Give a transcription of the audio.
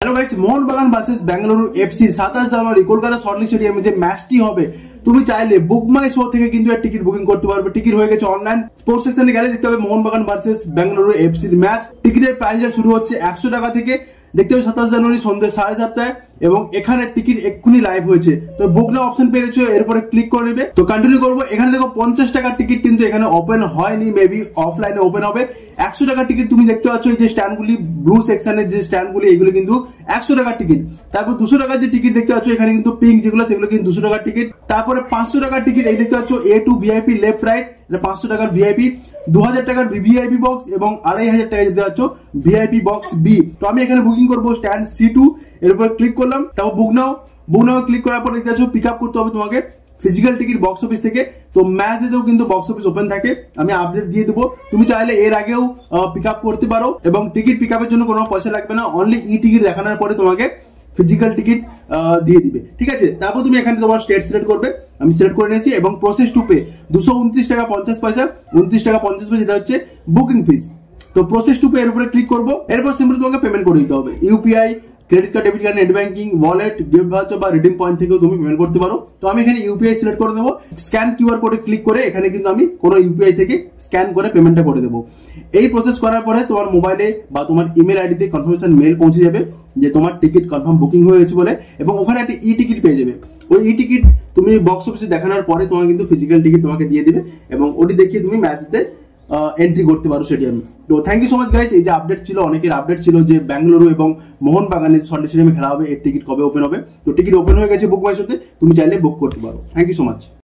Hello guys, Mohun Bagan versus Bengaluru FC 27 জানুয়ারি কলকাতা সল্টলেক স্টেডিয়ামে যে ম্যাচটি হবে, তুমি চাইলে বুক মাই শো থেকে কিন্তু এর টিকিট বুকিং করতে পারবে। টিকিট হয়ে গেছে অনলাইন। স্পোর্টস সেকশনে গেলে দেখতে হবে মোহনবাগান ভার্সেস বেঙ্গালুরু এফসির ম্যাচ। টিকিটের প্রাইস শুরু হচ্ছে 100 টাকা থেকে। দেখতে হবে 27 জানুয়ারি সন্ধ্যে 7:30 এবং এখানে টিকিট এক্ষুনি লাইভ হয়েছে। তো বুক নাও অপশন পেয়েছো, এরপরে ক্লিক করে নেবে। তো কন্টিনিউ করবো। এখানে দেখো 50 টাকার টিকিট কিন্তু এখানে ওপেন হয়নি, মেবি অফলাইনে ওপেন হবে। 100 টাকার টিকিট তুমি দেখতে পাচ্ছ, এই যে স্ট্যান্ডগুলি ব্লু সেকশনের যে স্ট্যান্ডগুলি, এগুলো কিন্তু 100 টাকার টিকিট। তারপর 200 টাকার যে টিকিট দেখতে পাচ্ছ এখানে কিন্তু পিঙ্ক যেগুলো, সেগুলো কিন্তু 200 টাকার টিকিট। তারপরে 500 টাকার টিকিট এই দেখতে পাচ্ছ A2 ভিআইপি লেফট রাইট, এটা 500 টাকার ভিআইপি। 2000 টাকার ভিভিআইপি বক্স এবং 2500 টাকা দেখতে পাচ্ছ ভিআইপি বক্স বি। তো আমি এখানে বুকিং করবো স্ট্যান্ড C2, এর উপর ক্লিক করলাম। তারপর বুক নাও ক্লিক করার পর দেখতে পাচ্ছ পিক আপ করতে হবে তোমাকে ফিজিক্যাল টিকিট বক্স অফিস থেকে। তো ম্যাচ দিতেও কিন্তু বক্স অফিস ওপেন থাকে, আমি আপডেট দিয়ে দেবো। তুমি চাইলে এর আগেও পিক আপ করতে পারো এবং টিকিট পিক আপের জন্য কোনো পয়সা লাগবে না। অনলি ই টিকিট দেখানোর পরে তোমাকে ফিজিক্যাল টিকিট দিয়ে দিবে, ঠিক আছে। তারপর তুমি এখানে তোমার স্টেট সিলেক্ট করবে, আমি সিলেক্ট করে নিয়েছি। এবং প্রসেস টু পে 229 টাকা 50 পয়সা, 29 টাকা 50 পয়সা, এটা হচ্ছে বুকিং ফিস। তো প্রসেস টু পে এর উপরে ক্লিক করবো। এরপর সিম্পলি তোমাকে পেমেন্ট করে দিতে হবে। UPI, credit card, debit card, net banking, wallet, gift voucher বা রিডিম পয়েন্ট থেকেও তুমি পেমেন্ট করতে পারো। তো আমি এখানে ইউপিআই সিলেক্ট করে দেবো। স্ক্যান কিউআর কোডে ক্লিক করে এখানে কিন্তু আমি কোনো ইউপিআই থেকে স্ক্যান করে পেমেন্টটা করে দেবো। এই প্রসেস করার পরে তোমার মোবাইলে বা তোমার ইমেল আইডিতে কনফার্মেশন মেল পৌঁছে যাবে যে তোমার টিকিট কনফার্ম বুকিং হয়ে গেছে বলে, এবং ওখানে একটা ই টিকিট পেয়ে যাবে। ওই ই টিকিট তুমি বক্স অফিসে দেখানোর পরে তোমার কিন্তু ফিজিক্যাল টিকিট তোমাকে দিয়ে দিবে এবং ওটি দেখিয়ে তুমি ম্যাচ দিতে এন্ট্রি করতে পারো স্টেডিয়ামে। তো thank you so much guys. এই যে আপডেট ছিল, অনেকের আপডেট ছিল যে বেঙ্গালুরু এবং মোহনবাগানের সল্টলেক স্টেডিয়ামে খেলা হবে, এর টিকিট কবে ওপেন হবে। তো টিকিট ওপেন হয়ে গেছে বুক মাই শোতে, তুমি চাইলে বুক করতে পারো। Thank you so much.